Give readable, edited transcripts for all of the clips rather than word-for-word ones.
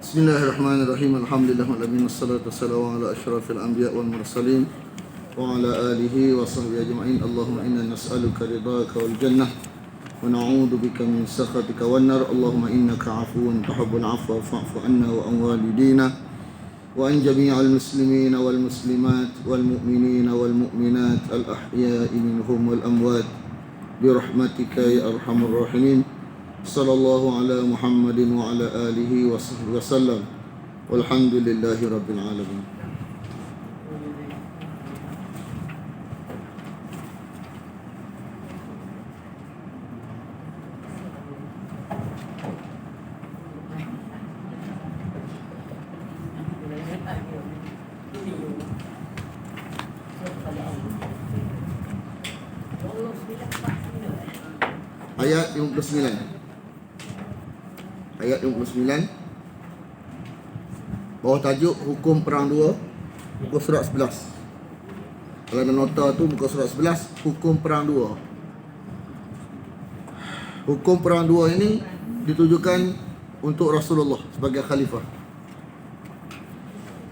Bismillahirrahmanirrahim. Alhamdulillahirabbil alamin wassalatu wassalamu ala asyrafil anbiya wal mursalin wa ala alihi wa sahbihi ajma'in. Allahumma inna nas'aluka ridhaka wal jannah wa na'udzu bika min sakhatika wan nar. Allahumma innaka 'afuwun tuhibbul 'afwa fa'fu 'anna wa an walidina wa an jami'al muslimina wal muslimat wal mu'minina wal mu'minat al ahya'i minhum wal amwat bi rahmatika ya arhamar rahimin. Sallallahu ala Muhammadin wa ala alihi wa sahbihi wasallam. Walhamdulillahi rabbil alamin. Ayat 59. Ayat 59, bawah tajuk Hukum Perang Dua, muka surat 11. Kalau ada nota tu muka surat 11, Hukum Perang Dua. Hukum Perang Dua ini ditujukan untuk Rasulullah sebagai khalifah,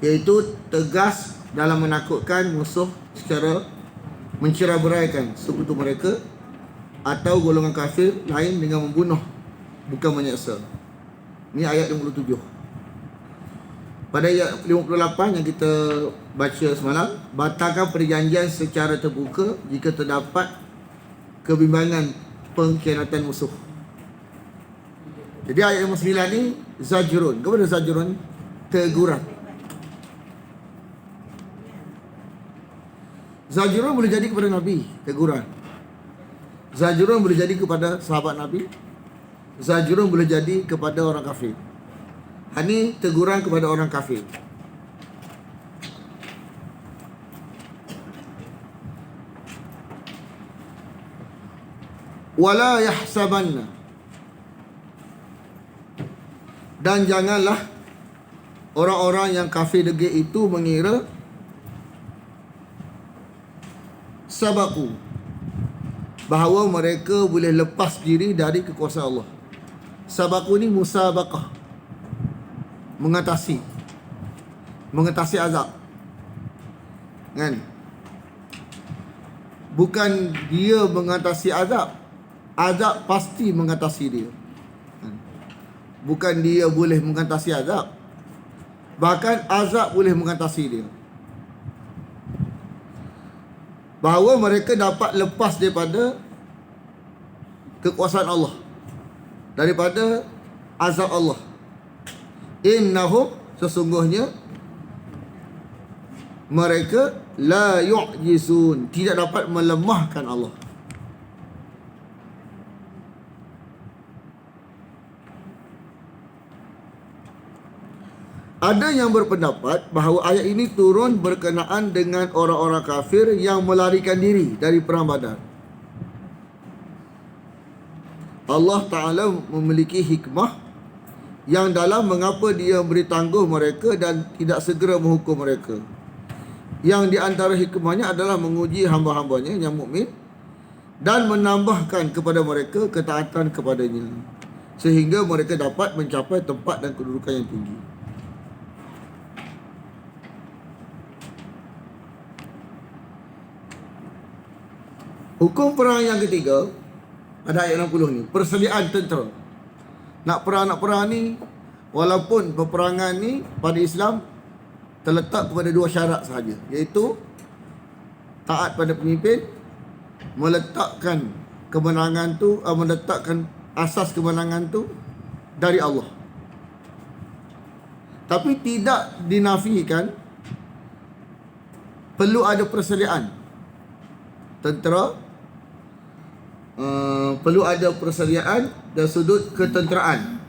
iaitu tegas dalam menakutkan musuh secara mencerai-beraikan sekutu mereka atau golongan kafir lain dengan membunuh, bukan menyeksa. Ini ayat 57. Pada ayat 58 yang kita baca semalam, batalkan perjanjian secara terbuka jika terdapat kebimbangan pengkhianatan musuh. Jadi ayat 59 ni zajrun. Kepada zajrun, teguran. Zajrun boleh jadi kepada Nabi, teguran. Zajrun boleh jadi kepada sahabat Nabi. Zajrun boleh jadi kepada orang kafir. Ini teguran kepada orang kafir. Wala yahsabanna, dan janganlah orang-orang yang kafir degil itu mengira sabaku, bahawa mereka boleh lepas diri dari kekuasaan Allah. Sabaku ni musabaqah, mengatasi azab, kan? Bukan dia mengatasi azab, azab pasti mengatasi dia, kan? Bukan dia boleh mengatasi azab, bahkan azab boleh mengatasi dia. Bahawa mereka dapat lepas daripada kekuasaan Allah, daripada azab Allah. Innahum, sesungguhnya mereka la yu'jizun, tidak dapat melemahkan Allah. Ada yang berpendapat bahawa ayat ini turun berkenaan dengan orang-orang kafir yang melarikan diri dari perang Badar. Allah Ta'ala memiliki hikmah yang dalam mengapa dia beri tangguh mereka dan tidak segera menghukum mereka. Yang di antara hikmahnya adalah menguji hamba-hambanya yang mukmin dan menambahkan kepada mereka ketaatan kepadanya, sehingga mereka dapat mencapai tempat dan kedudukan yang tinggi. Hukum perang yang ketiga pada ayat 60 ni, persediaan tentera. Nak perang ni, walaupun peperangan ni pada Islam terletak kepada dua syarat sahaja, iaitu taat pada pemimpin, meletakkan kemenangan tu, meletakkan asas kemenangan tu dari Allah. Tapi tidak dinafikan perlu ada persediaan tentera, perlu ada persediaan dan sudut ketenteraan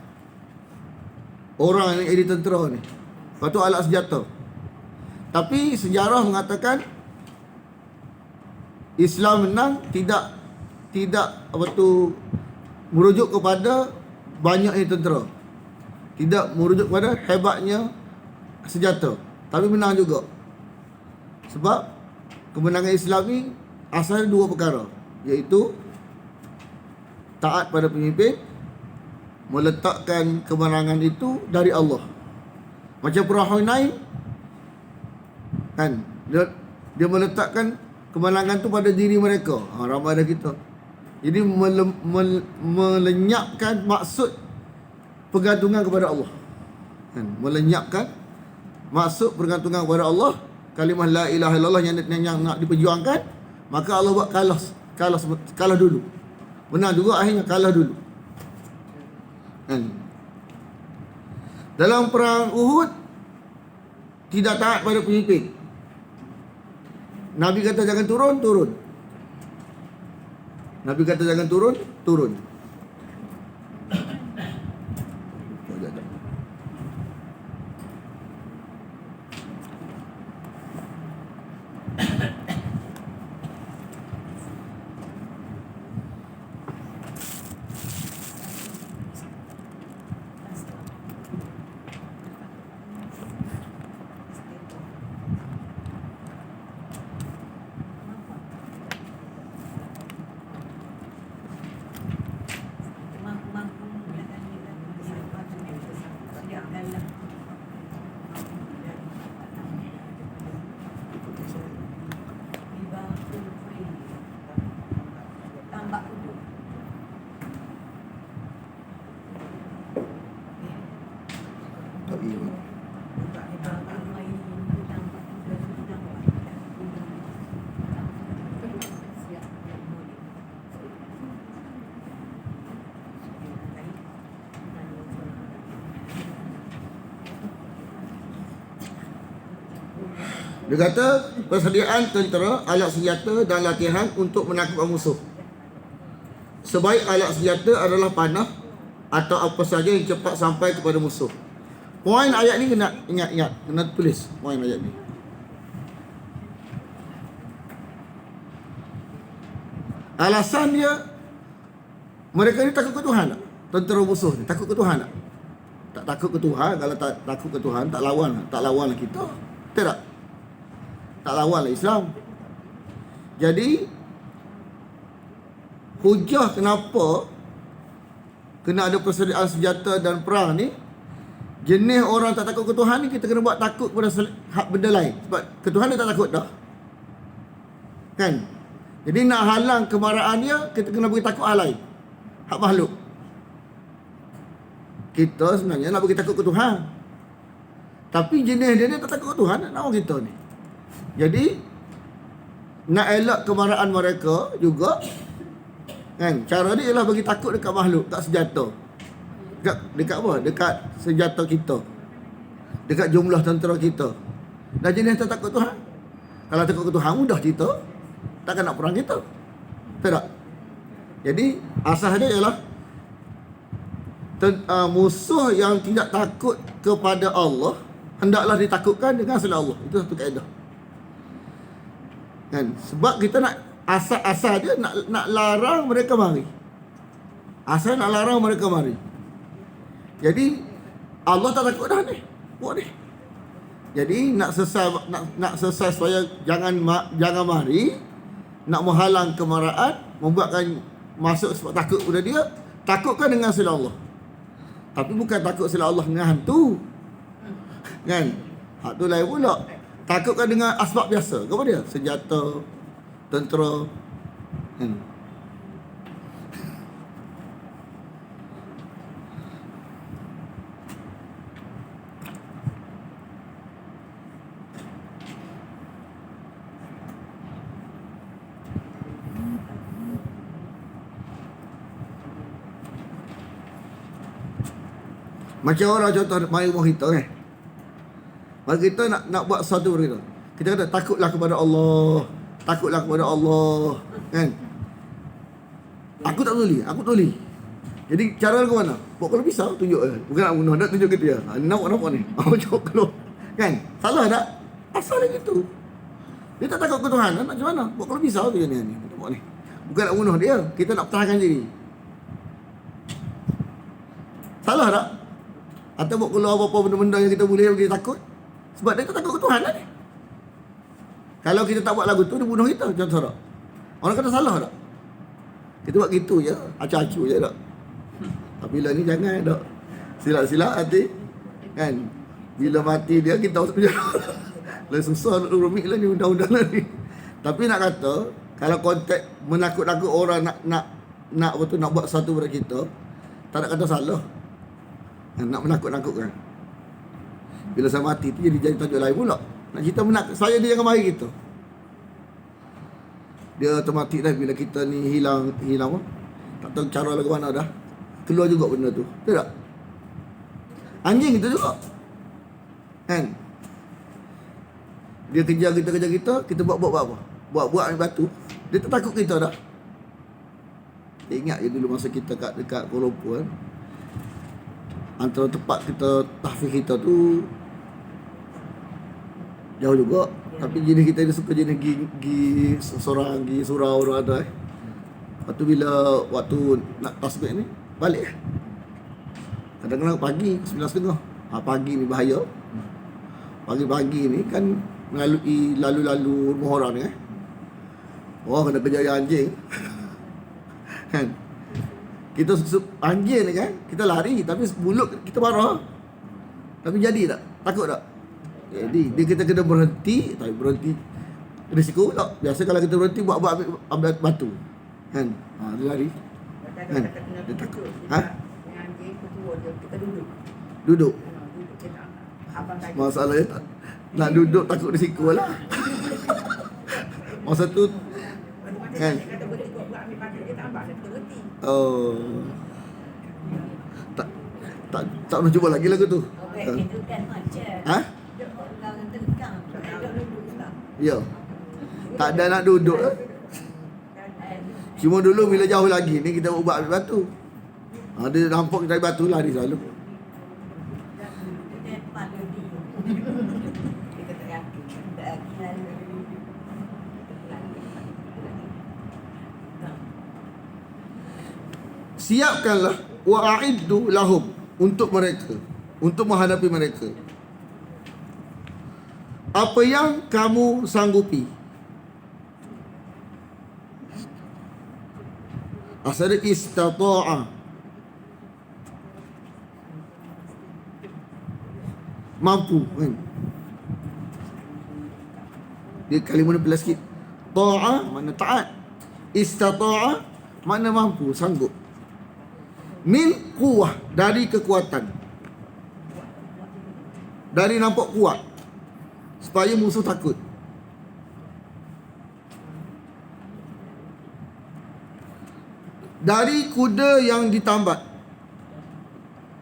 orang yang jadi tentera ni. Lepas tu alat senjata. Tapi sejarah mengatakan Islam menang tidak merujuk kepada banyaknya tentera, tidak merujuk kepada hebatnya senjata, tapi menang juga. Sebab kemenangan Islam ni asalnya dua perkara, iaitu taat pada pemimpin, meletakkan kemenangan itu dari Allah. Macam perang Hunain kan, dia meletakkan kemenangan tu pada diri mereka. Ramai dah kita. Jadi melenyapkan maksud pergantungan kepada Allah kan, melenyapkan maksud pergantungan kepada Allah. Kalimah la ilaha illallah yang nak diperjuangkan, maka Allah buat kalah dulu. Menang juga, akhirnya kalah dulu kan. Dalam perang Uhud tidak taat pada pemimpin. Nabi kata jangan turun, turun. Nabi kata jangan turun, turun. Dia kata persediaan tentera, alat senjata dan latihan untuk menakutkan musuh. Sebaik alat senjata adalah panah atau apa saja yang cepat sampai kepada musuh. Poin ayat ni kena ingat-ingat, kena tulis poin ayat ni. Alasan dia, mereka ni takut ke Tuhan tak? Tentera musuh ni takut ke Tuhan tak? Tak takut ke Tuhan. Kalau tak takut ke Tuhan, tak lawanlah kita. Betul tak? Tak lawanlah Islam. Jadi hujah kenapa kena ada persediaan senjata dan perang ni, jenis orang tak takut ke Tuhan ni kita kena buat takut kepada hak benda lain. Sebab ke Tuhan dia tak takut dah kan. Jadi nak halang kemarahan dia, kita kena bagi takut hal lain, hak makhluk. Kita sebenarnya nak bagi takut ke Tuhan, tapi jenis dia tak takut ke Tuhan, nak lawan kita ni. Jadi nak elak kemarahan mereka juga kan, cara dia ialah bagi takut dekat makhluk, tak senjata. Dekat apa? Dekat senjata kita, dekat jumlah tentera kita. Dan jenis tak takut Tuhan. Kalau takut ke Tuhan, mudah kita takkan nak perang kita. Betul tak? Jadi asas dia ialah musuh yang tidak takut kepada Allah hendaklah ditakutkan dengan selain Allah. Itu satu kaedah kan. Sebab kita nak asal dia nak larang mereka mari. Asal nak larang mereka mari. Jadi Allah tak takut dah ni, buat ni. Jadi nak selesai supaya jangan mari, nak menghalang kemarahan, membuatkan masuk sebab takut pada dia, takutkan dengan selain Allah. Tapi bukan takut selain Allah dengan hantu kan. Hak tu lain pula. Takutkan dengan asbab biasa. Apa dia? Senjata, tentera kan. Macam orang contoh mari rumah kita kan. Mari kita nak buat sesuatu kita. Kita kata takutlah kepada Allah. Takutlah kepada Allah kan. Aku tak tuli, aku tuli. Jadi cara ke mana? Buat kalau pisau tunjuk je. Bukan nak bunuh, nak tunjuk ke dia. Nampak ni. Macam keluar. Kan? Salah tak? Asal dia gitu. Dia tak takut ke Tuhan. Nak macam mana? Buat kalau pisau tu je ni. Nampak ni. Bukan nak bunuh dia. Kita nak pertahankan diri. Salah tak? Atau buat keluar apa-apa benda-benda yang kita boleh bagi takut. Sebab dia tak takut ke Tuhan lah ni. Kalau kita tak buat lagu tu, dia bunuh kita. Contoh tak? Orang kata salah tak? Kita buat gitu je. Acu-acu je tak? Tapi lah ni jangan tak? Silap-silap hati. Kan? Bila mati dia, kita masuk penjara. Lain susah, rumit lah ni undang-undang lah ni. Tapi nak kata, kalau konteks menakut-nakut orang nak buat satu pada kita, tak nak kata salah. Nak menakut-nakutkan. Bila saya mati tu jadi tajuk lain pula. Nak kita saya dia jangan mari kita. Dia otomatik dah bila kita ni hilang apa? Tak tahu cara lagu mana dah. Keluar juga benda tu. Betul tak? Anjing kita juga. Kan? Dia kejar kita buat apa? Buat ambil batu. Dia tak takut kita dah. Dia ingat je dulu masa kita dekat Kuala Lumpur kan. Antara tempat kita tahfiz kita tu jauh juga. Tapi jenis kita ni suka jenis gi seorang, gi surau orang ada Lepas tu bila waktu nak tasbih ni balik kadang-kadang pagi 9.30. Pagi ni bahaya. Pagi-pagi ni kan melalui lalu-lalu rumah orang ni kena kejar anjing. Kan? Kita anjing ni kan, kita lari tapi mulut kita marah. Tapi jadi tak? Takut tak? Jadi kita kena berhenti, tapi berhenti risiko pula. Biasa kalau kita berhenti buat ambil batu. Kan? Dia lari. Kan? Dia takut. Anjing ketua dia kita duduk. Duduk. Abang tadi. Masalahnya tak nak duduk takut risiko lah. Masa tu kan. Kata berhenti buat ambil batu dia tambah dia berhenti. Oh. Tak nak cuba lagi lagu tu. Itu kan macam. Ha? Orang tengkang. Duduk lah. Ya. Tak ada nak duduk lah. Cuma dulu bila jauh lagi ni kita buat ambil batu. Dia nampak kita ambil batu lari selalu. Siapkanlah wa'iddu lahum untuk mereka, untuk menghadapi mereka. Apa yang kamu sanggupi. Asal istata'a, mampu kan. Dia kalimah ni pelas sikit. Ta'a mana taat. Istata'a mana mampu, sanggup. Min quwwah, dari kekuatan. Dari nampak kuat. Supaya musuh takut. Dari kuda yang ditambat.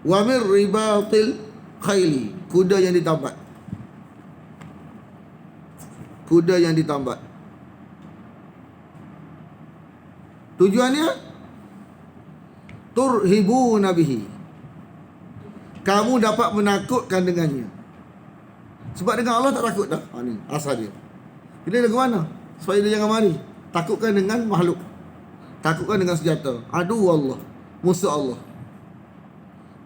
Wa min ribatil khayli, kuda yang ditambat. Kuda yang ditambat. Tujuannya turhibuna bihi, kamu dapat menakutkan dengannya. Sebab dengan Allah tak takut dah. Ni asal dia. Bila lagu mana? Supaya dia jangan mari. Takutkan dengan makhluk. Takutkan dengan senjata. Adu Allah, musuh Allah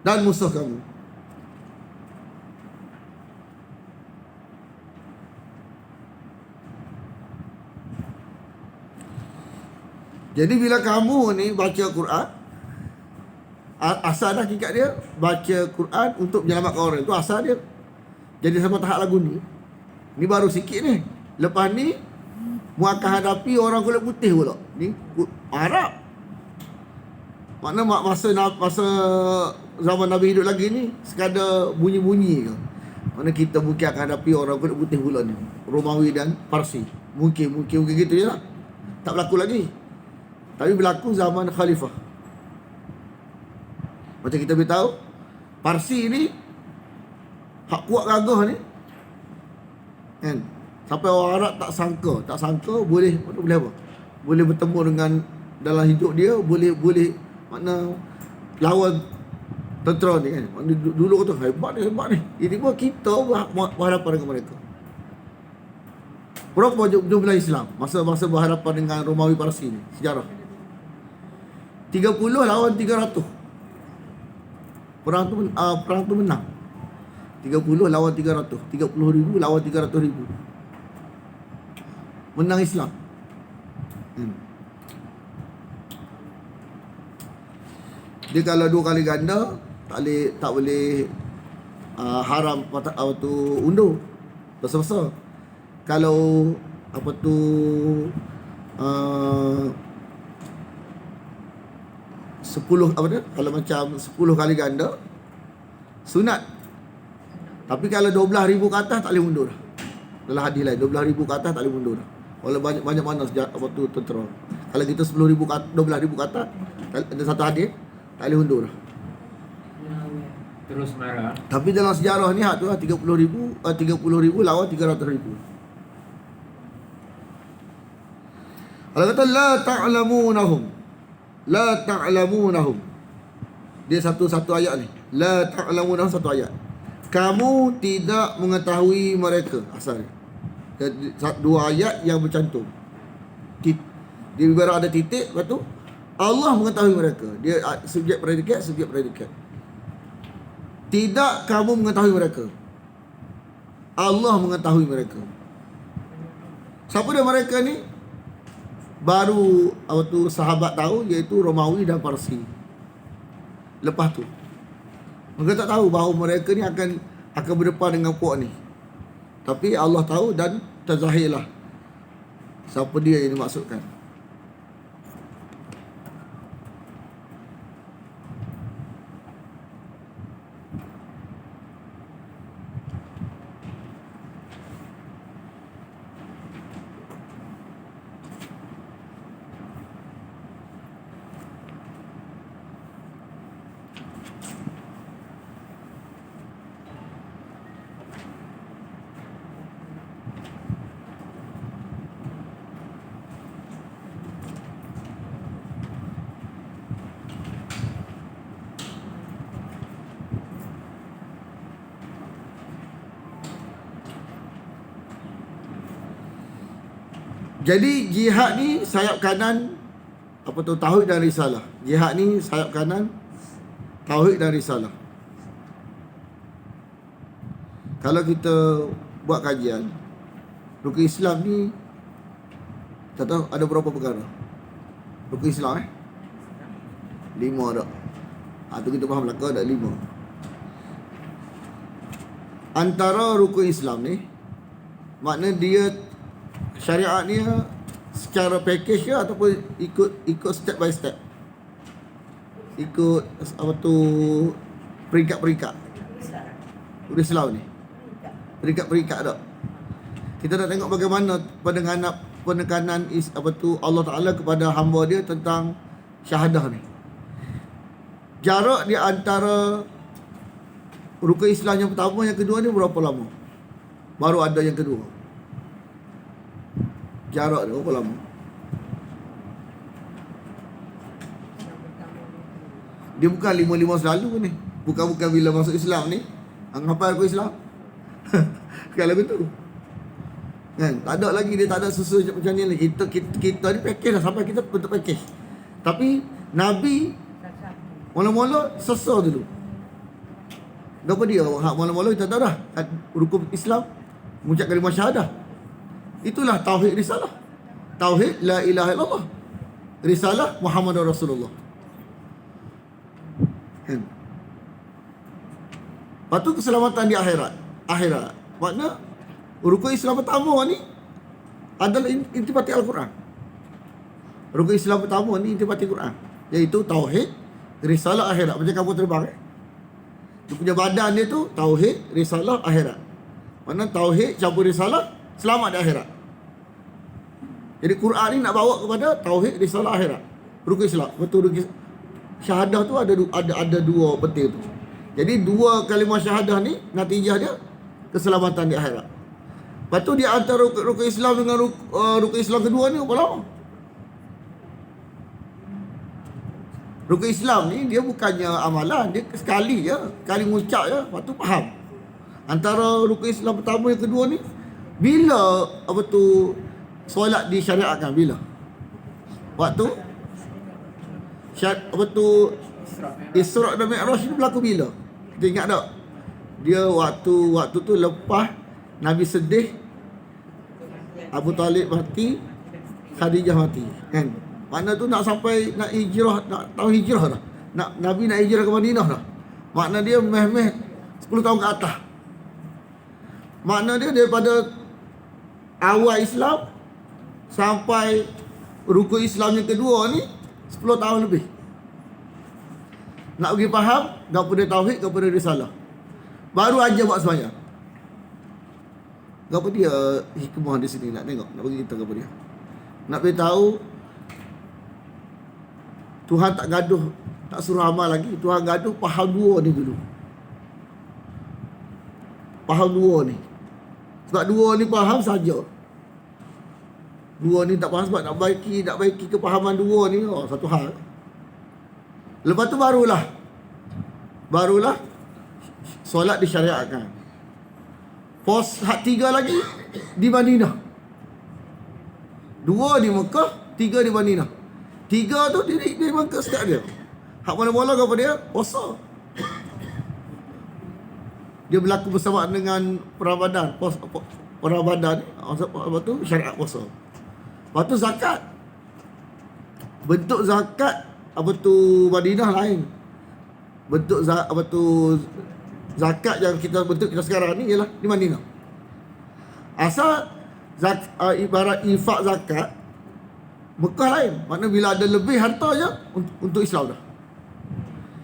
dan musuh kamu. Jadi bila kamu ni baca Quran, asal dah hakikat dia baca Quran untuk menyelamatkan orang, itu asal dia. Jadi sampai tahap lagu ni baru sikit ni. Lepas ni mu akan hadapi orang kulit putih pula. Ni Arab. Makna masa zaman Nabi hidup lagi ni sekadar bunyi-bunyi ke. Mana kita mungkin akan hadapi orang kulit putih pula ni, Romawi dan Parsi. Mungkin gitu je lah. Tak berlaku lagi. Tapi berlaku zaman Khalifah. Macam kita beritahu, Parsi ni hak kuat gagah ni kan, sampai orang Arab tak sangka boleh apa? Boleh bertemu dengan dalam hidup dia, boleh makna lawan tentera ni kan. Makna dulu kata hebat ni. Jadi pun kita berhadapan dengan mereka. Berapa jumlah Islam masa berhadapan dengan Romawi Parsi ni, sejarah 30 lawan 300. Perang tu menang. 30 lawan 300. 30,000 lawan 300,000. Menang Islam. Dia kalau dua kali ganda tak boleh haram apa tu undur besar-besar. Kalau apa tu uh, 10 apa dia? Kalau macam 10 kali ganda sunat. Tapi kalau 12,000 ke atas tak boleh mundur dah. Dalam hadis lain 12,000 ke atas tak boleh mundur dah. Walau banyak mana apa tu tentera. Kalau kita 10,000 ke atas, 12,000 ke atas ada satu hadis tak boleh mundur dah. Terus marah. Tapi dalam sejarah ni hak tu 30,000 lawan 300,000. Allah kata la ta'lamunahum. La ta'lamunahum. Dia satu ayat ni. La ta'lamunahum satu ayat. Kamu tidak mengetahui mereka asal. Dua ayat yang bercantum. Dia ibarat ada titik, lepas tu Allah mengetahui mereka. Dia subjek predikat. Tidak kamu mengetahui mereka. Allah mengetahui mereka. Siapa dia mereka ni? Baru apa tu sahabat tahu, iaitu Romawi dan Parsi. Lepas tu mereka tak tahu bahawa mereka ni akan berdepan dengan puak ni. Tapi Allah tahu dan terzahirlah siapa dia yang dimaksudkan. Jadi jihad ni sayap kanan apa tu tauhid dan risalah. Jihad ni sayap kanan tauhid dan risalah. Kalau kita buat kajian rukun Islam ni, tak tahu ada berapa perkara rukun Islam 5 dah. Tu kita faham belaka ada 5. Antara rukun Islam ni makna dia syariat ni secara package ke ataupun ikut step by step, ikut apa tu peringkat-peringkat rukun Islam ni, peringkat-peringkat tak. Kita nak tengok bagaimana penekanan apa tu Allah Ta'ala kepada hamba dia tentang syahadah ni. Jarak di antara rukun Islam yang pertama yang kedua ni berapa lama? Baru ada yang kedua. Jarak dia berapa lama? Dia bukan 5 selalu ni. Bukan bila masuk Islam ni hafal rukun Islam. Kalau begitu kan, tak ada lagi, dia tak ada susu macam ni lagi. Kita ni package dah, sampai kita bentuk package. Tapi Nabi mula-mula sesar dulu. Kenapa dia? Mula-mula kita tahu dah rukun Islam mengucap kalimah syahadah. Itulah tauhid risalah. Tauhid la ilaha illallah. Risalah Muhammadur Rasulullah. Kan? Lepas tu keselamatan di akhirat. Makna rukun Islam pertama ni adalah intipati Al-Quran. Rukun Islam pertama ni intipati Quran, iaitu tauhid, risalah, akhirat. Macam kamu terbang dia punya badan dia tu tauhid, risalah, akhirat. Mana tauhid campur risalah, selamat di akhirat. Jadi Quran ni nak bawa kepada tauhid, risalah, akhirat. Rukun Islam. Betul, rukun syahadah tu ada dua peti tu. Jadi dua kalimah syahadah ni natijah dia keselamatan di akhirat. Lepas tu di antara rukun Islam dengan rukun Islam kedua ni berapa lama? Rukun Islam ni dia bukannya amalan, dia sekali je, sekali mengucap je, lepas tu faham. Antara rukun Islam pertama yang kedua ni, bila apa tu solat disyariatkan, bila? Waktu apa tu Isra' dan Mi'raj ni berlaku bila? Kita ingat tak? Dia waktu tu lepas Nabi sedih, Abu Talib mati, Khadijah mati, kan? Makna tu nak sampai nak hijrah, nak tahu hijrah dah. Nabi nak hijrah ke Madinah dah. Makna dia meh-meh 10 tahun ke atas. Makna dia daripada awal Islam sampai rukun Islam yang kedua ni 10 tahun lebih. Nak pergi faham gapo dia tauhid, gapo dia risalah. Baru aja buat sembahyang. Gapo dia hikmah di sini nak tengok, nak bagi kita gapo dia. Nak beritahu Tuhan tak gaduh, tak suruh amal lagi. Tuhan gaduh faham dua ni dulu. Faham dua ni. Sebab dua ni faham saja. Dua ni tak faham sebab nak baiki kepahaman dua ni, satu hal. Lepas tu barulah solat disyariatkan. Pos hak 3 lagi di Madinah. 2 di Mekah, 3 di Madinah. 3 tu di Mekah setiap dia. Hak mana-mana kepada dia puasa. Dia berlaku bersamaan dengan Ramadan. Ramadan apa tu syariat puasa. Lepas tu zakat. Bentuk zakat apa tu Madinah lain. Bentuk zakat yang kita bentuk kita sekarang ni ialah di Madinah. Asal ibarat infak zakat Mekah lain. Maknanya bila ada lebih harta je untuk Islam dah.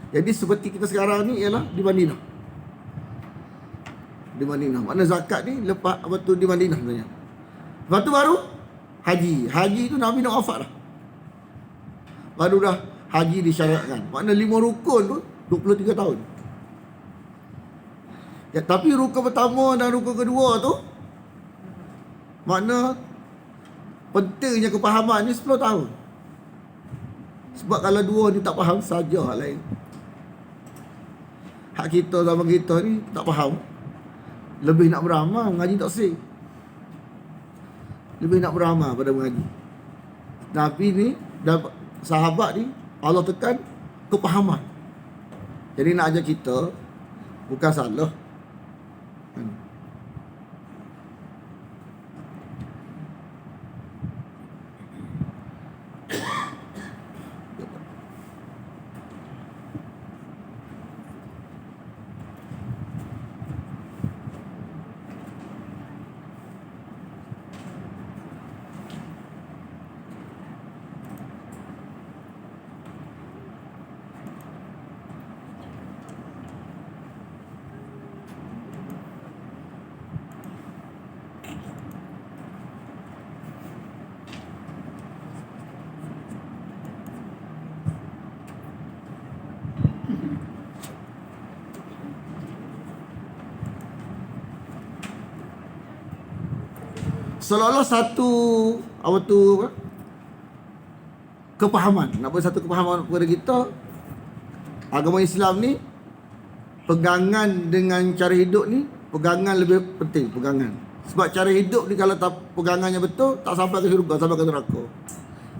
Jadi seperti kita sekarang ni ialah di Madinah. Di Madinah. Maknanya zakat ni lepas apa tu di Madinah sebenarnya. Lepas tu baru haji. Haji tu Nabi nak wafat dah. Baru dah haji disyariatkan. Maknanya 5 rukun tu 23 tahun. Ya, tapi rukun pertama dan rukun kedua tu makna pentingnya kepahaman ni 10 tahun. Sebab kalau dua ni tak faham saja hak lain. Hak kita zaman kita ni tak faham. Lebih nak beramal, mengaji tak sih. Lebih nak beramal pada mengaji. Nabi ni dan sahabat ni Allah tekan kepahaman. Jadi nak ajar kita bukan salah. Seolah-olah satu kepahaman. Nak buat satu kepahaman kepada kita, agama Islam ni pegangan dengan cara hidup ni, pegangan lebih penting, pegangan. Sebab cara hidup ni kalau tak pegangannya betul, tak sampai ke syurga, sampai ke neraka.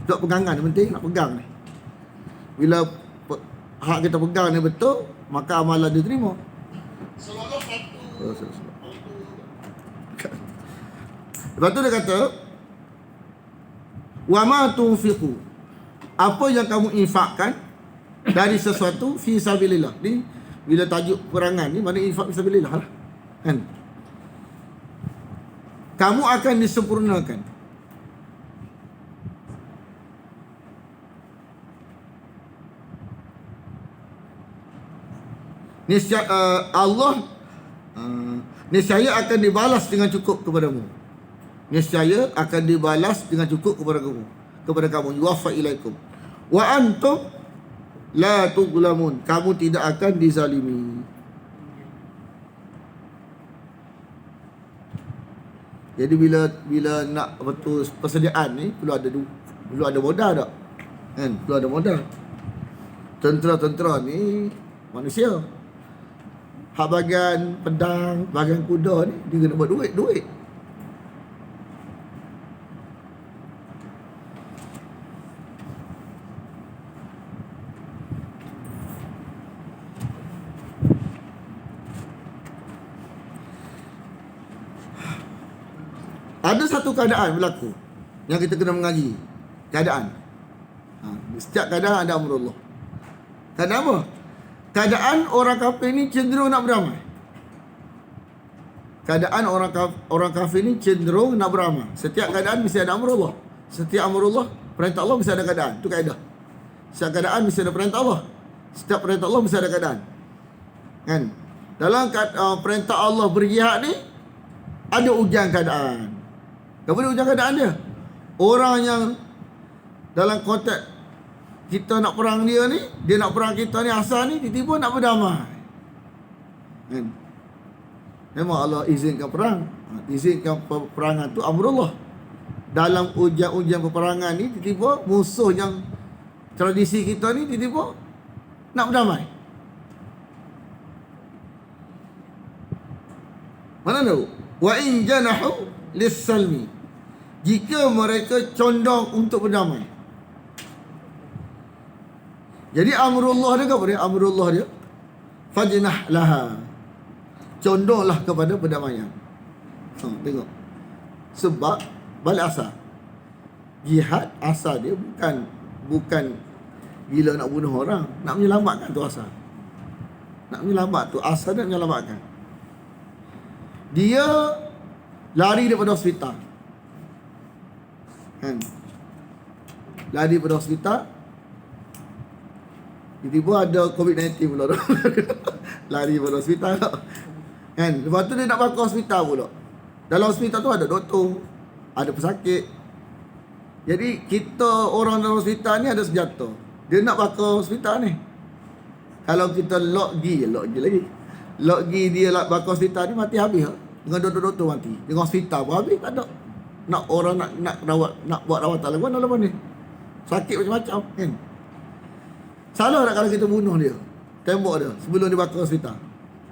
Sebab pegangan ni penting, nak pegang ni. Bila hak kita pegang ni betul, maka amalan diterima. Seolah-olah satu lepas tu dia kata, wa ma tunfiqu, apa yang kamu infakkan dari sesuatu fi sabilillah. Ni bila tajuk perangan ni mana infak fi sabilillah lah. Kan? Kamu akan disempurnakan. Niscaya Allah niscaya akan dibalas dengan cukup kepadamu. Niscaya akan dibalas dengan cukup kepada kamu. Yuwaffa ilaikum wa antum la tughlamun, kamu tidak akan dizalimi. Jadi bila nak betul persediaan ni perlu ada modal tak? Kan? Perlu ada modal. Tentera ni manusia. Hak bagian pedang, bagian kuda ni dia kena buat duit. Ada satu keadaan berlaku yang kita kena mengaji. Keadaan. Setiap keadaan ada amrullah. Keadaan apa? Keadaan orang kafir ni cenderung nak beramal. keadaan orang kafir ni cenderung nak beramal. Setiap keadaan mesti ada amrullah. Setiap amrullah, perintah Allah mesti ada keadaan. Itu kaedah. Setiap keadaan mesti ada perintah Allah. Setiap perintah Allah mesti ada keadaan. Kan? Dalam perintah Allah berjihad ni ada ujian keadaan. Apa dia ujian keadaan dia? Orang yang dalam konteks kita nak perang dia ni, dia nak perang kita ni asal ni, tiba-tiba nak berdamai. Kan? Memang Allah izinkan perang. Izinkan peperangan tu amrullah. Dalam ujian-ujian peperangan ni, tiba-tiba musuh yang tradisi kita ni, tiba-tiba nak berdamai. Mana tahu? Wa in janahu lis-salmi. Jika mereka condong untuk berdamai. Jadi amrullah dia apa dia? Amrullah dia fajnah laha. Condonglah kepada perdamaian. Tengok. Sebab balik asal. Jihad asal dia bukan bila nak bunuh orang, nak menyelamatkan tu asal. Nak menyelamat tu asal dia menyelamatkan. Dia lari daripada hospital. Kan? Lari daripada hospital. Tiba-tiba ada COVID-19 pula. Lari daripada hospital. Kan? Lepas tu dia nak pakai hospital pula. Dalam hospital tu ada doktor, ada pesakit. Jadi kita orang dalam hospital ni ada senjata. Dia nak pakai hospital ni. Kalau kita lock G lagi. Lock G dia pakai hospital ni mati habis. Dengan doktor-doktor mati. Dengan hospital pun habis tak ada. Nak orang nak rawat, nak buat rawatan lepas ni. Sakit macam-macam kan. Salah tak kalau kita bunuh dia, tembak dia sebelum dia pakai hospital?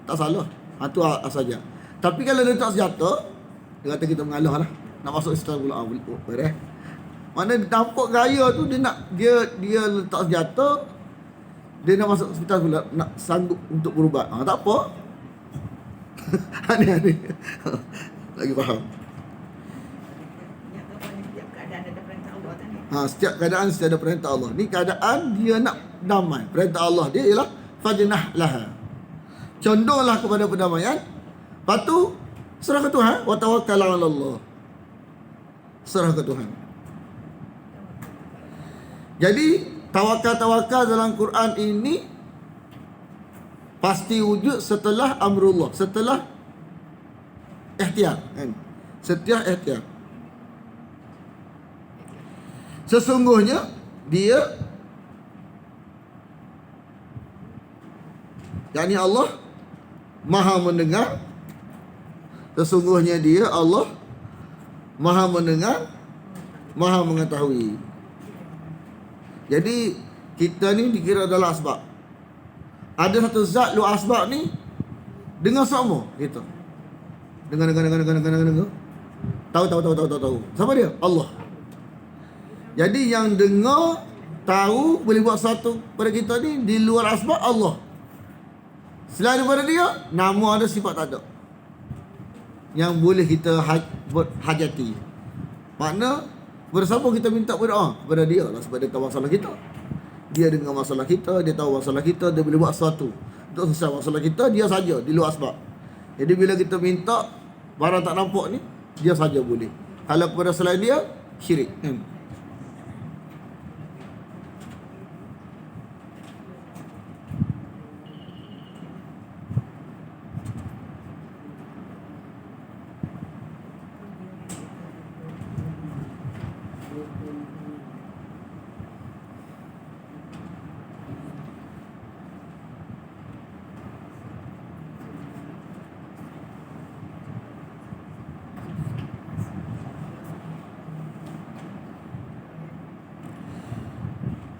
Tak salah. Itu saja. Tapi kalau dia tak senjata, dia kata kita mengalah lah. Nak masuk hospital pula. Boleh. Mana dia nampak gaya tu, dia letak senjata, dia nak masuk hospital pula, nak sanggup untuk berubat. Tak apa. Aneh-aneh. Lagi faham. Setiap keadaan ada perintah Allah tadi. Setiap keadaan mesti ada perintah Allah. Ni keadaan dia nak damai. Perintah Allah dia ialah fajnah laha. Condonglah kepada perdamaian. Lepas tu serah ke Tuhan, wa tawakkal 'ala Allah. Serah ke Tuhan. Jadi tawakal dalam Quran ini pasti wujud setelah amrullah, setelah ikhtiar kan. Setiap ikhtiar. Sesungguhnya dia, yakni Allah Maha mendengar. Sesungguhnya dia Allah Maha mendengar, Maha mengetahui. Jadi kita ni dikira dalam asbab. Ada satu zat lu asbab ni dengar semua kita. Dengar. Tahu. Siapa dia? Allah. Jadi yang dengar, tahu, boleh buat sesuatu pada kita ni di luar asbab Allah. Selain daripada dia, nama ada, sifat tak ada. Yang boleh kita hajati. Makna kepada siapa kita minta berdoa? Kepada dia lah, sebab dia tahu masalah kita. Dia dengar masalah kita, dia tahu masalah kita, dia boleh buat sesuatu untuk selesai masalah kita, dia saja di luar asbab. Jadi bila kita minta barang tak nampak ni, dia saja boleh. Kalau kepada selain dia, syirik.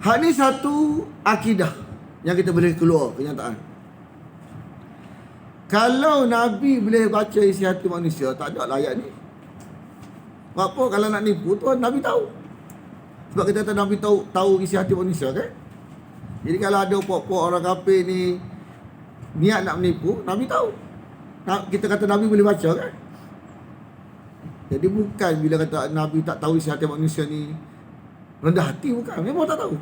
Hak ni satu akidah yang kita boleh keluar kenyataan. Kalau Nabi boleh baca isi hati manusia, tak ada lah ayat ni. Apa kalau nak nipu tu Nabi tahu. Sebab kita kata Nabi tahu isi hati manusia kan. Jadi kalau ada pok-pok orang kafir ni niat nak menipu, Nabi tahu. Kita kata Nabi boleh baca kan. Jadi bukan bila kata Nabi tak tahu isi hati manusia ni rendah hati, bukan. Memang tak tahu.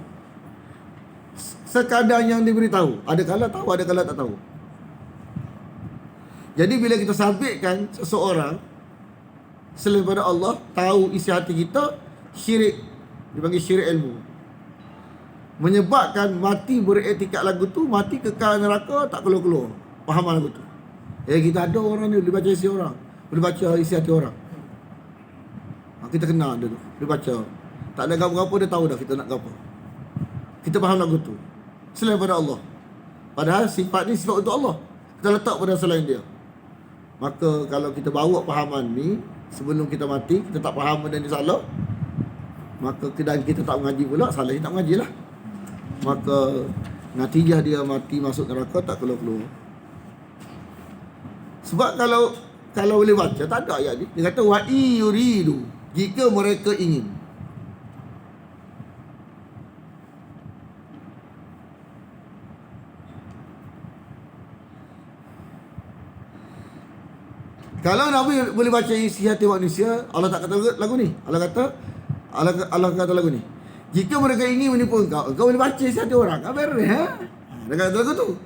Sekadar yang diberitahu. Ada kala tahu, ada kala tak tahu. Jadi bila kita sabitkan seseorang selain pada Allah, tahu isi hati kita, syirik. Dipanggil syirik ilmu. Menyebabkan mati beretikat lagu tu, mati kekal neraka, tak keluar-keluar. Faham lagu tu? Kita ada orang ni boleh baca isi orang, boleh baca isi hati orang. Kita kenal dia tu, dia baca. Tak ada apa-apa, dia tahu dah kita nak apa. Kita faham lagu tu. Selain pada Allah. Padahal sifat ni sifat untuk Allah. Kita letak pada selain dia. Maka kalau kita bawa pahaman ni, sebelum kita mati, kita tak faham benda ni salah, maka kita tak mengaji pula, salah kita tak mengaji lah. Maka natijah dia mati masuk neraka, tak keluar-keluar. Sebab kalau boleh baca, tak ada ayat ni. Dia kata, wa yuridu, jika mereka ingin. Kalau Nabi boleh baca isi hati manusia, Allah tak kata lagu ni. Allah kata lagu ni. Jika mereka ingin menipu engkau boleh baca isi hati orang. Apa ni? Dia kata lagu tu.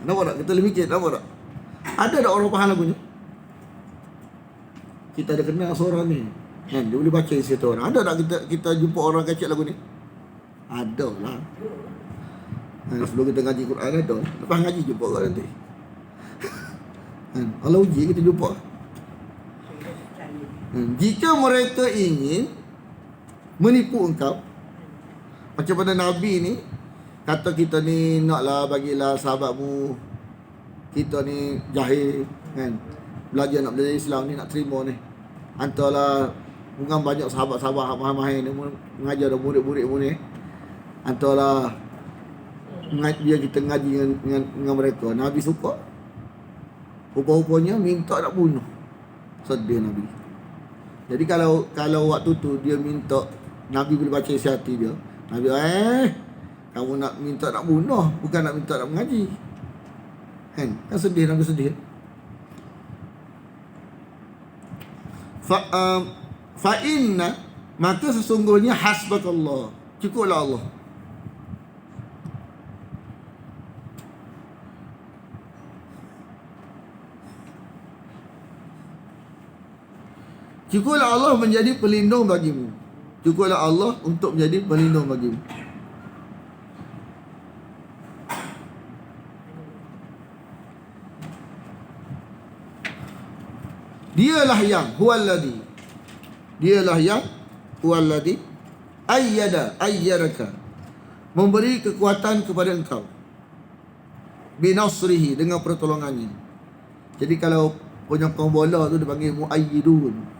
Nampak tak? Kita boleh mikir, nampak tak? Ada tak orang faham lagu ni? Kita ada kenal seorang ni. Kan? Dia boleh baca isi hati orang. Ada tak kita jumpa orang kacik lagu ni? Ada lah. Sebelum kita ngaji Quran ada. Lepas ngaji jumpa orang nanti. Allah uji kita jumpa. Jika mereka ingin menipu engkau, macam mana Nabi ni kata kita ni naklah bagilah sahabatmu, kita ni jahil kan, nak belajar Islam ni, nak terima ni, hantarlah bukan banyak sahabat-sahabat mahal-mahal ni mengajar murid-muridmu ni, hantarlah biar kita ngaji dengan mereka. Nabi suka. Rupa-rupanya minta nak bunuh. Sedih Nabi. Jadi kalau waktu tu dia minta, Nabi boleh baca isi hati dia, Nabi kamu nak minta nak bunuh, bukan nak minta nak mengaji. Kan sedih, Nabi sedih. Fa inna, maka sesungguhnya hasbakallah, cukuplah Allah. Cukuplah Allah menjadi pelindung bagimu. Cukuplah Allah untuk menjadi pelindung bagimu. Dialah yang huwallazi ayyadaka, memberi kekuatan kepada engkau, binasrihi, dengan pertolongannya. Jadi kalau penyokong bola tu dipanggil muayyidun.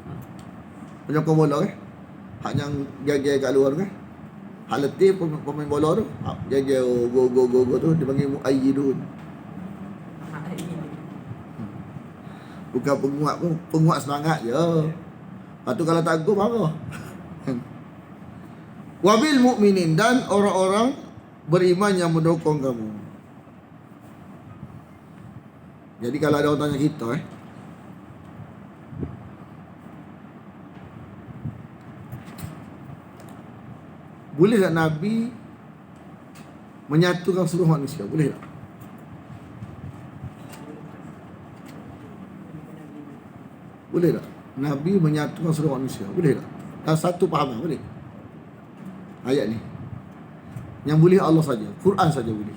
Penyokong bola kan, hak yang gaya-gaya kat luar kan, hak letih pemain bola tu, gaya-gaya go tu dipanggil muayyidun. Bukan penguat semangat je. Lepas tu kalau tak go marah. Wabil mu'minin, dan orang-orang beriman yang mendukung kamu. Jadi kalau ada orang tanya kita boleh tak Nabi menyatukan seluruh manusia? Boleh tak? Boleh tak Nabi menyatukan seluruh manusia? Boleh tak? Dan satu pahaman, boleh? Ayat ni yang boleh Allah saja, Quran saja boleh.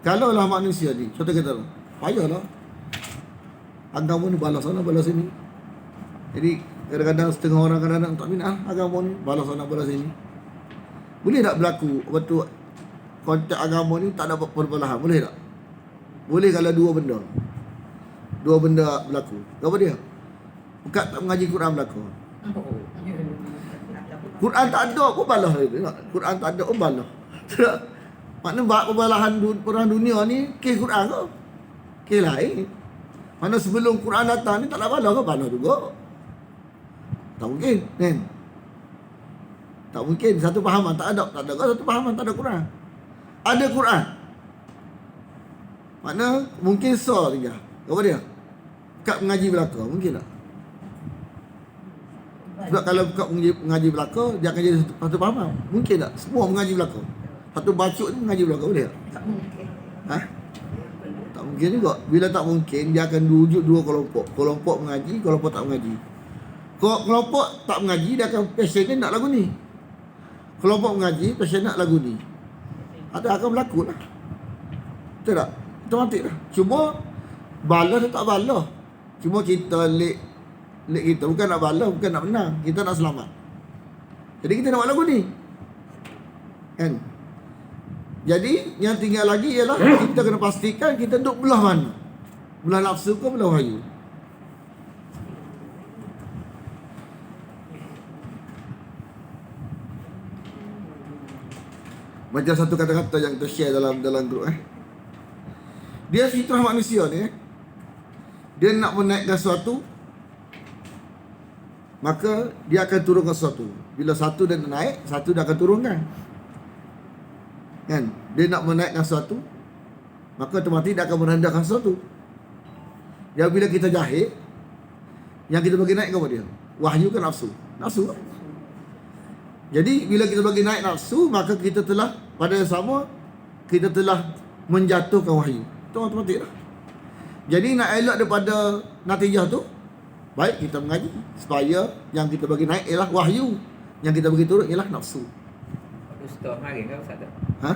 Kalaulah manusia ni, contoh kata payahlah agama ni balas sana balas sini. Jadi kadang-kadang setengah orang kadang-kadang tak minat agama ni, balas sana balas sini. Boleh tak berlaku waktu konteks agama ni tak ada perbelahan? Boleh tak? Boleh kalau dua benda berlaku. Apa dia? Bukan tak mengaji Quran berlaku. Quran tak ada pun balas dia. Quran tak ada pun balas. Maknanya perbelahan perang dunia ni kes Quran ke? Kes lain. Mana sebelum Quran datang ni tak nak balas ke? Balas juga. Tak mungkin kan? Tak mungkin satu pahaman tak ada satu pahaman tak ada Quran. Ada Quran. Makna mungkin saja. Apa dia? Kat mengaji belaka, mungkin tak? Sebab kalau buka mengaji belaka, dia akan jadi satu pahaman. Mungkin tak? Semua mengaji belaka. Satu bacuk ni mengaji belaka, boleh tak? Tak mungkin. Tak Mungkin juga. Bila tak mungkin, dia akan rujuk dua kelompok. Kelompok mengaji, kelompok tak mengaji. Kelompok tak mengaji, dia akan passionate nak lagu ni. Kelompok mengaji, passionate nak lagu ni. Atau akan berlaku lah. Betul tak? Otomatik lah. Cuma balas atau tak balas. Cuma kita lek kita bukan nak balas, bukan nak menang. Kita nak selamat. Jadi kita nak buat lagu ni. Kan? Jadi yang tinggal lagi ialah kita kena pastikan kita duduk belah mana. Belah nafsu ke belah wahyu. Macam satu kata-kata yang kita share dalam grup Dia fitrah manusia ni dia nak menaikkan sesuatu, maka dia akan turunkan sesuatu. Bila satu dia naik, satu dia akan turunkan. Kan? Dia nak menaikkan sesuatu, maka otomatis dia akan merendahkan sesuatu. Yang bila kita jahit, yang kita bagi naik kepada dia, wahyu kan nafsu. Nafsu. Jadi bila kita bagi naik nafsu, maka kita telah pada yang sama kita telah menjatuhkan wahyu. Itu otomatik lah. Jadi nak elak daripada natijah tu, baik kita mengaji supaya yang kita bagi naik ialah wahyu, yang kita bagi turun ialah nafsu. Dusta hari kan Ustaz? Ha?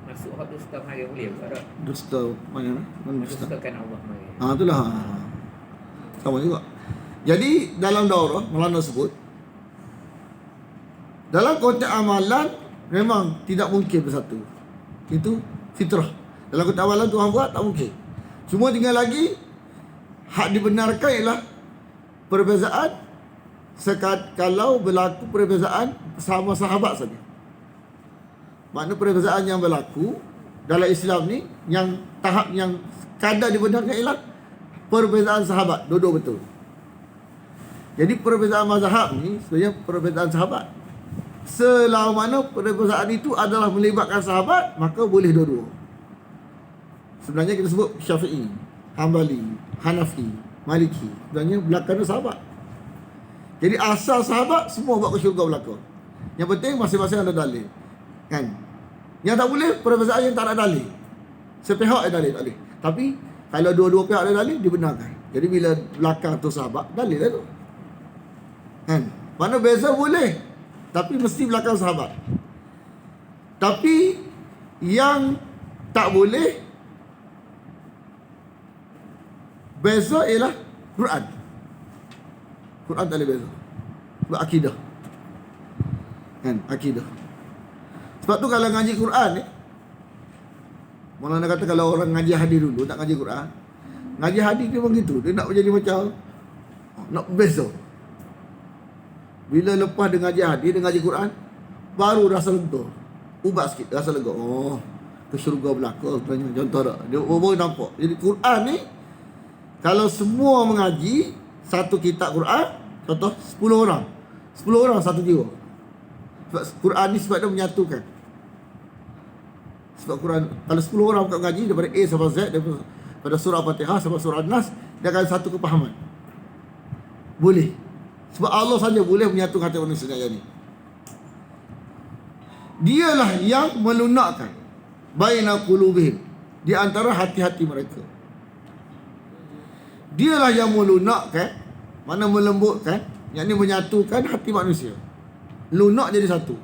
Masuk hot dusta hari boleh ke tak? Dusta mana? Mana dusta? Dustakan Allah hari. Itulah. Sama juga. Jadi dalam daurah Maulana sebut, dalam konteks amalan memang tidak mungkin bersatu. Itu fitrah. Dalam konteks amalan Tuhan buat tak mungkin. Cuma tinggal lagi hak dibenarkan ialah perbezaan kalau berlaku perbezaan sama sahabat saja. Makna perbezaan yang berlaku dalam Islam ni, yang tahap yang kadar dibenarkan ialah perbezaan sahabat, dua-dua betul. Jadi perbezaan mazhab ni sebenarnya perbezaan sahabat. Selama mana perbezaan itu adalah melibatkan sahabat, maka boleh dua-dua. Sebenarnya kita sebut Syafi'i, Hambali, Hanafi, Maliki. Sebenarnya belakangnya sahabat. Jadi asal sahabat semua buat ke syurga belakang. Yang penting masing-masing ada dalil. Kan? Yang tak boleh perbezaan yang tak ada dalil. Sepihak ada dalil, tak boleh. Tapi kalau dua-dua pihak ada dalil, dibenarkan. Jadi bila belakang tu sahabat, dalil lah tu. Kan? Mana beza boleh, tapi mesti belakang sahabat. Tapi yang tak boleh beza ialah Quran. Quran tak boleh beza. Sebab akidah. Kan? Akidah. Sebab tu kalau ngaji Quran ni, Maulana kata kalau orang ngaji hadis dulu, tak ngaji Quran, ngaji hadis dia memang gitu. Dia nak jadi macam nak beza. Bila lepas dia ngaji hadis, dia ngaji Quran, baru rasa lega. Ubat sikit, rasa lega. Oh, ke syurga belaka sebenarnya. Contoh tak? Dia baru nampak. Jadi Quran ni, kalau semua mengaji satu kitab Quran, contoh 10 orang. 10 orang satu jiwa. Sebab Quran ni sebab dia menyatukan. Sebab Quran, kalau 10 orang bukan mengaji daripada A sampai Z, daripada surah Fatihah sampai surah Nas, dia akan satu kepahaman. Boleh. Sebab Allah saja boleh menyatukan hati manusia ni. Dialah yang melunakkan baina qulubihim, di antara hati-hati mereka. Dialah yang melunakkan, mana melembutkan, yakni menyatukan hati manusia. Lunak jadi satu.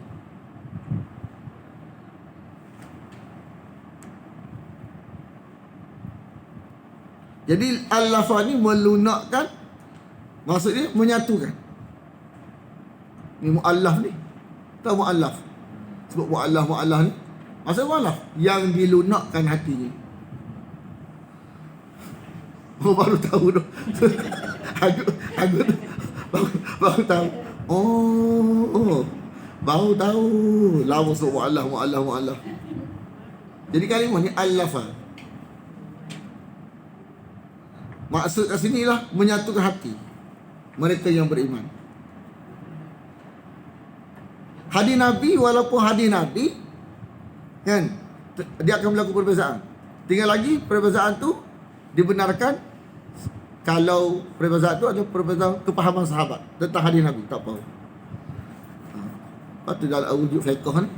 Jadi al-lafaz ni melunakkan, maksudnya menyatukan. Ni mu'allaf ni. Tahu mu'allaf? Sebab mu'allaf ni, maksud mu'allaf yang dilunakkan hatinya. Oh, baru tahu tu. Aku baru tahu. Oh, baru tahu. Lama sebut mu'allaf. Jadi kalimah ni al-lafaz. Maksud kat sini lah menyatukan hati mereka yang beriman. Hadis Nabi, walaupun hadis Nabi, kan, dia akan berlaku perbezaan. Tinggal lagi perbezaan tu dibenarkan kalau perbezaan tu adalah perbezaan kepahaman sahabat tentang hadis Nabi, tak apa. Lepas tu dalam wujud fiqh ni,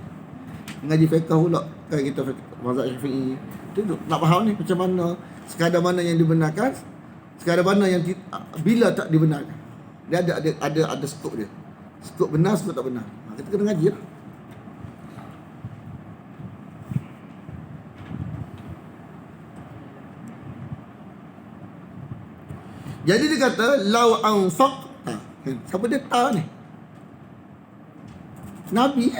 ngaji fiqh pula kan kita mazhab Syafi'i. Itu nak faham ni macam mana, sekadar mana yang dibenarkan, sekadar mana yang bila tak dibenarkan. Dia ada skop dia. Skop benar, skop tak benar. Kita kena ngaji lah. Jadi dia kata lau anfaqta. Siapa dia tahu ni? Nabi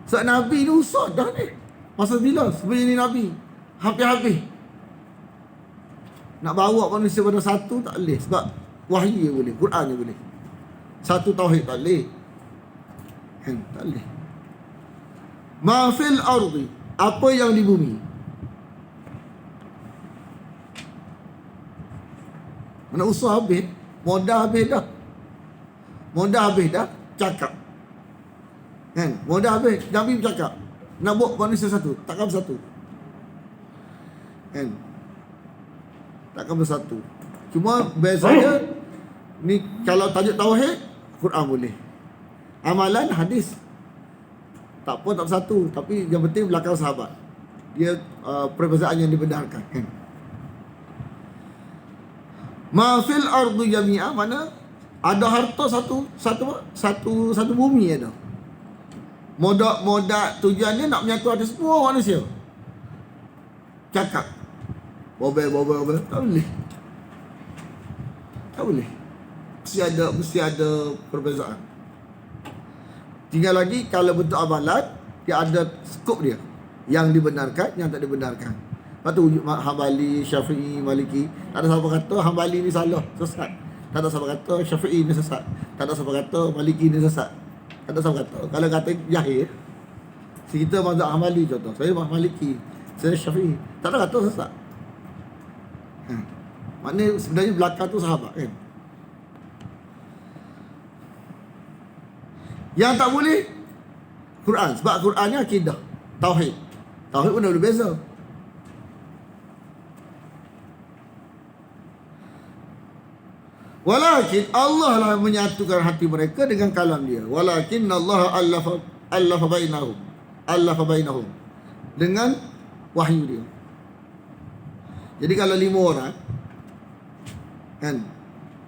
Sebab Nabi ni usah dah ni. Masa bila sebenarnya ni Nabi hampir-habis. Nak bawa manusia pada satu tak boleh. Sebab wahyu je boleh, Quran je boleh. Satu tauhid tak boleh. Tak boleh. Ma fil ardi, apa yang di bumi. Mana usaha habis, modal habis dah. Modal habis dah, cakap. Kan? Modal habis, Nabi bercakap. Nak buat manusia satu, takkan bersatu. Kan? Takkan bersatu. Cuma bezanya, ni kalau tajuk tauhid, Quran boleh. Amalan, hadis. Tak apa, tak bersatu. Tapi yang penting belakang sahabat. Dia perbezaan yang dibenarkan. Kan? Ma fil ardi jami'a, mana ada harta satu bumi ada. Modak tujuannya nak menyatu ada semua manusia. Cakap bobel tak boleh. Tak boleh. Mesti ada perbezaan. Tinggal lagi kalau bentuk amalan, dia ada skop dia. Yang dibenarkan, yang tak dibenarkan. Lepas tu Hambali, Syafi'i, Maliki, tak ada siapa kata Hambali ni salah, sesat. Tak ada siapa kata Syafi'i ni sesat. Tak ada siapa kata Maliki ni sesat. Tak ada siapa kata. Kalau kata jahil, kita mazhab Hambali contoh, saya Maliki, saya Syafi'i, tak ada kata sesat. Maknanya sebenarnya belakang tu sahabat kan. Yang tak boleh Quran, sebab Qurannya akidah, tauhid. Tauhid pun dah berbeza. Walakin Allah lah menyatukan hati mereka dengan kalam dia. Walakin Allah allafa bainahum dengan wahyu dia. Jadi kalau 5 orang kan,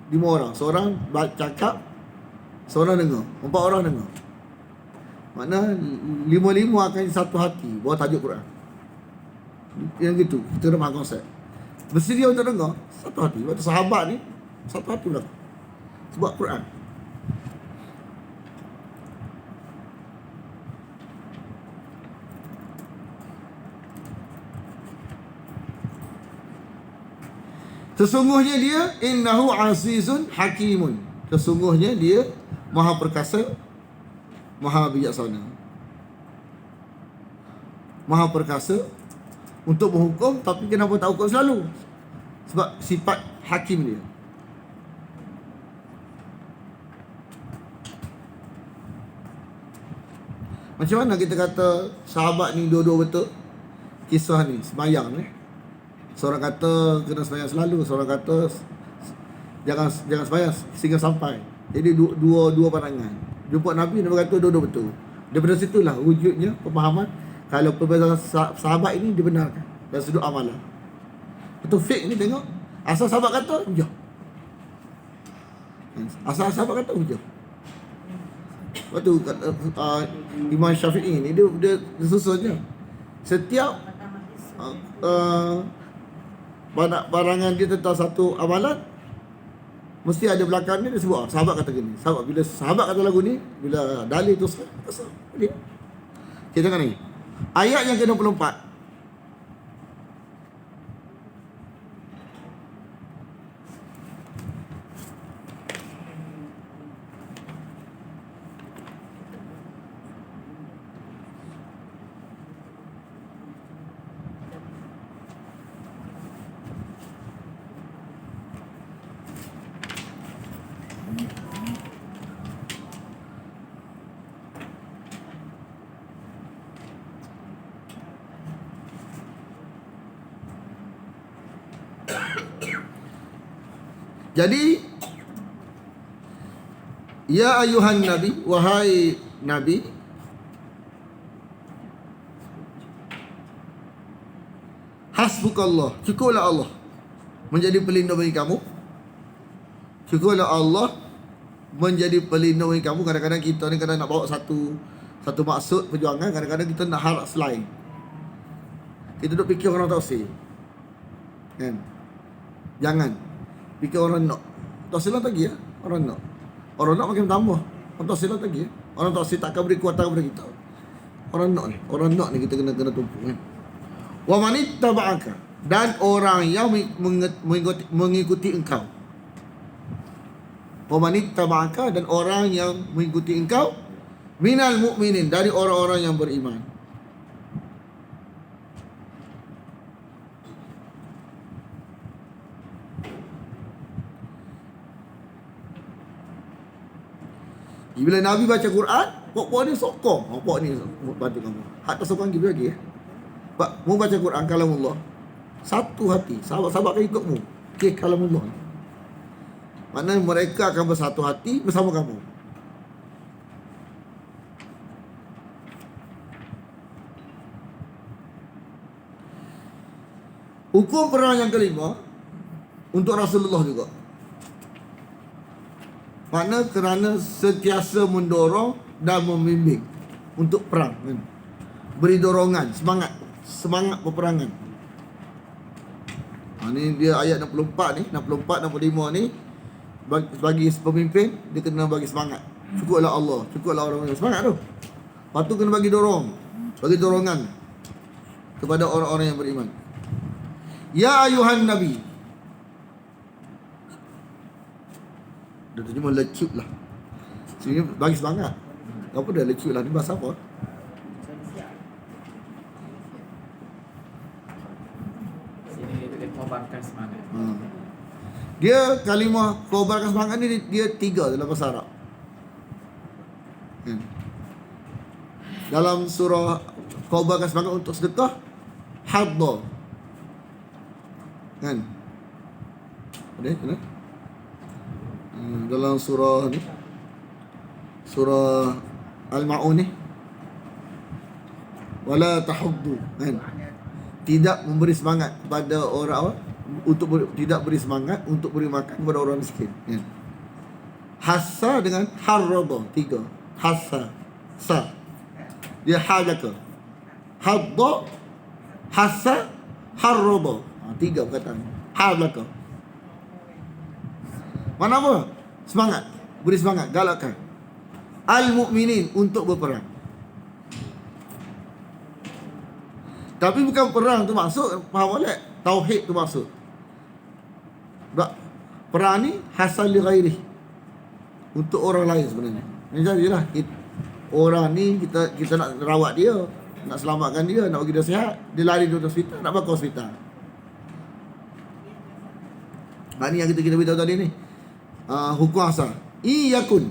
5 orang, seorang cakap, seorang dengar, 4 orang dengar. Makna 5 akan satu hati bawa tajuk Quran. Yang gitu, kita dah faham konsep. Bersedia untuk dengar satu hati. Waktu sahabat ni satu hati belakang sebab Quran. Sesungguhnya dia innahu azizun hakimun. Sesungguhnya dia maha perkasa, maha bijaksana. Maha perkasa untuk menghukum, tapi kenapa tak hukum selalu? Sebab sifat hakim dia. Macam mana kita kata sahabat ni dua-dua betul? Kisah ni, semayang ni. Seorang kata kena semayang selalu, seorang kata jangan semayang sehingga sampai. Jadi dua pandangan. Jumpa Nabi kata dua-dua betul. Daripada situlah wujudnya pemahaman kalau perbezaan sahabat ini dibenarkan dari sudut amalan. Betul fake ni tengok. Asal sahabat kata hujah. Asal sahabat kata hujah. Waktu Imam Syafi'i ni dia susunnya setiap barangan dia tentang satu amalan mesti ada belakang dia sebut sahabat kata gini. Sahabat, bila sahabat kata lagu ni, bila dalil tu sah. Boleh. Kita tengok ni. Ayat yang ke-24. Jadi ya ayuhan nabi, wahai nabi, Hasbukallah, cukuplah Allah menjadi pelindung bagi kamu. Cukuplah Allah menjadi pelindung bagi kamu. Kadang-kadang kita ni kadang nak bawa satu maksud perjuangan, kadang-kadang kita nak harap selain. Kita duduk fikir orang tafsir, kan? Jangan fikir orang nak. Tafsir lagi ya, orang nak. Orang nak makin tambah. Orang tafsir lagi ya. Orang tafsir takkan beri kuatan kepada kita. Orang nak ni kita kena tumpuk, kan? Wa manittaba'aka, dan orang yang mengikuti engkau. Wa manittaba'aka, dan orang yang mengikuti engkau, minal mu'minin, dari orang-orang yang beriman. Bila Nabi baca Quran, pok-pok ni sokong. Pok ni bantu kamu. Hak tak sokong lagi ya. Pak, mu baca Quran kalamullah, satu hati, sahabat-sahabat akan ikutmu. Okey, kalamullah. Maknanya mereka akan bersatu hati bersama kamu. Hukum perang yang kelima untuk Rasulullah juga. Makna kerana sentiasa mendorong dan membimbing untuk perang, kan? Beri dorongan, semangat peperangan. Ni dia ayat 64 ni, 64 65 ni, bagi pemimpin dia kena bagi semangat. Cukuplah Allah, cukuplah orang-orang semangat tu. Lepas tu kena bagi dorongan kepada orang-orang yang beriman. Ya ayuhan nabi. Dia terjemah lecut lah. Sini bagi semangat. Apa dah lecut lah, ni bahasa apa? Sini dia kobarkan semangat. Dia kalimah kobarkan semangat ni dia 3 dalam bahasa Arab. Dalam surah kobarkan semangat untuk sedekah, hadda, kan? Ada? Dalam surah ni, surah Al-Ma'un ni, wala tahuddu, kan? Tidak memberi semangat kepada orang tidak beri semangat untuk beri makan kepada orang miskin, kan? Hassa dengan harrada, 3. Hassa, sa. Dia halaka. Hadda, hassa, harrada. 3 perkataan. Halaka. Mana apa? Semangat. Beri semangat, galakkan. Al-mu'minin, untuk berperang. Tapi bukan perang tu maksud, faham tak? Tauhid tu maksud. Perang ni hasal li ghairi, untuk orang lain sebenarnya. Ini jadilah orang ni kita nak rawat dia, nak selamatkan dia, nak bagi dia sihat, dia lari dari hospital, nak bakar hospital. Ni yang kita beritahu tadi ni. Hukum asal. Iyakun,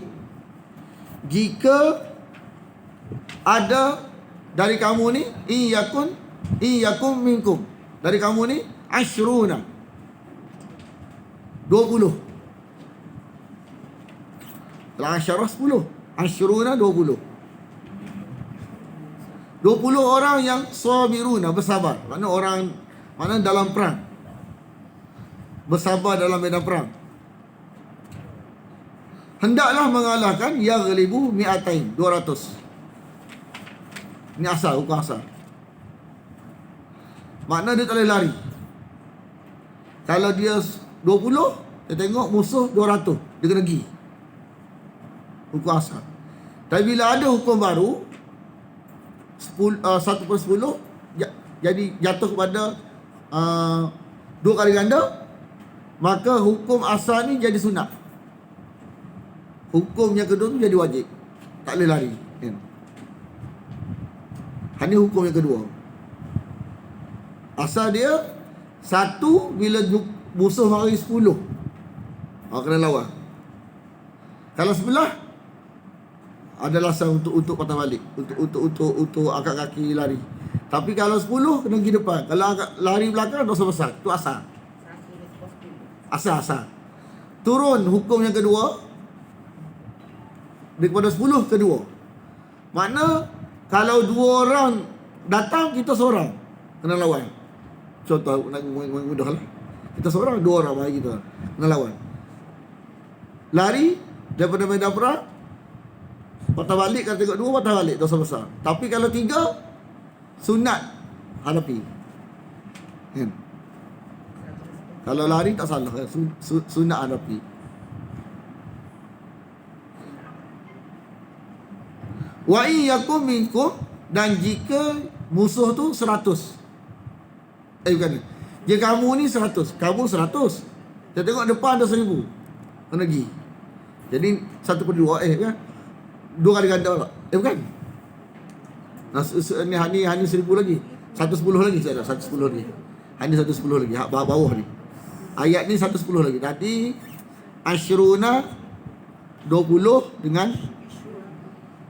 jika ada dari kamu ni, iyakun minkum, dari kamu ni, ashruna, 20. Kalau asyarah 10, ashruna 20. 20 orang yang sabiruna, bersabar. Mana dalam perang, bersabar dalam medan perang. Hendaklah mengalahkan yaghlibu mi'atain, 200. Ini asal, hukum asal. Makna dia tak boleh lari. Kalau dia 20, dia tengok musuh 200, dia kena pergi. Hukum asal. Tapi bila ada hukum baru, 1/10 jadi jatuh kepada 2 kali ganda, maka hukum asal ni jadi sunat. Hukum yang kedua tu jadi wajib, tak boleh lari, kan? Hanya hukum yang kedua. Asal dia 1, bila musuh mari 10, kena lawan. Kalau sebelah, ada alasan untuk patah balik, untuk angkat kaki lari. Tapi kalau 10, kena pergi depan. Kalau lari belakang, dosa besar. Itu asal. Asal. Turun hukum yang kedua daripada 10 ke 2. Makna kalau 2 orang datang, kita seorang kena lawan. contoh nak mudah lah. Kita seorang, dua orang mari kita nak lawan. Lari daripada medan perang, patah balik, kalau tengok dua patah balik, dosa besar. Tapi kalau tiga, sunat hadapi. Kan? Kalau lari tak salah, sunat hadapi. Wa iyyakum minkum, dan jika musuh tu 100. Bukan. Jika kamu ni 100, kamu 100. Kita tengok depan ada 1000. Mana lagi? Jadi 1/2 kan? 2 kali ganda tak? Bukan. Ni hanya 1000 lagi. 110 lagi saya ada, 110 lagi. Hanya 110 lagi, bawah ni. Ayat ni 110 lagi. Tadi asyruna 20 dengan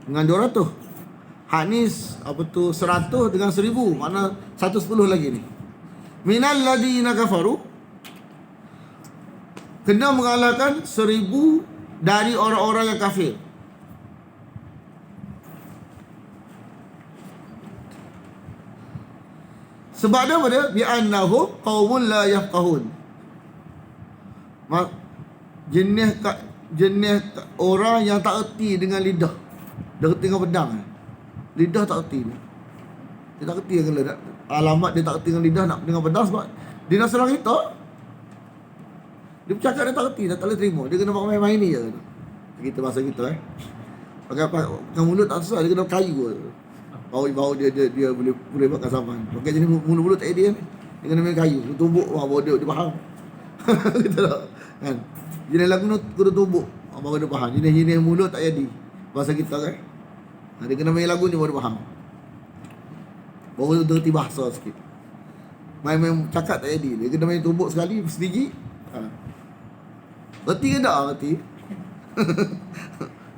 200. Hak ni apa tu 100 dengan 1000, mana 110 lagi ni. Minal ladina kafaru, kena mengalahkan 1000 dari orang-orang yang kafir. Sebab apa dia? Bi'annahum qaumun la yafqahun. Jenis orang yang tak erti dengan lidah. Dia erti dengan pedang. Lidah tak erti ni. Dia tak erti dengan lidah. Alamat dia tak erti dengan lidah, nak dengan pedang, sebab dia nak serang kita. Dia bercakap dia tak erti, dia tak boleh terima. Dia kena pakai main ni je. Kita bahasa kita pakai mulut tak susah, dia kena kayu je. Bau dia boleh pakai saman. Pakai jenis mulut-mulut tak ada ni. Dia kena main kayu. Dia tumbuk, baru dia faham. Kita tak kan. Jenis lagu ni kena tumbuk, baru dia faham. Jenis mulut tak jadi. Bahasa kita kan. Dia kena main lagu ni baru dia faham. Baru dia terti bahasa sikit. Main cakap tak jadi. Dia kena main tumbuk sekali, sedikit. Reti ke tak? Reti.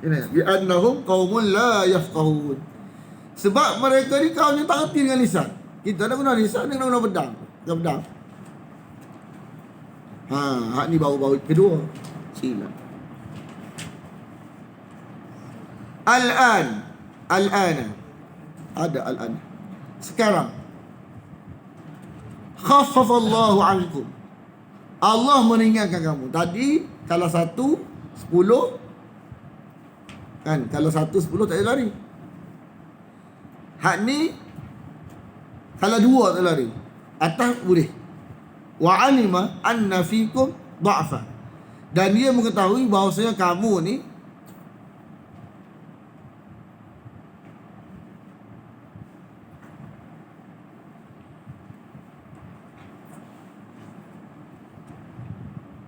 Ini bi'annahum qaumun la yafqahun. Sebab mereka ni kaum yang tak reti dengan lisan. Kita nak guna lisan, dia nak guna pedang. Dengan pedang. Hak ni baru kedua. Sila. Al-an. Ada al-an. Sekarang. Khaffafallahu ankum. Allah meringankan kamu. Tadi kalau 1, 10 kan, kalau 1, 10 tak boleh lari. Hak ni kalau 2 tak lari. Atas boleh. Wa alima anna fikum dha'fa. Dan dia mengetahui bahawasanya kamu ni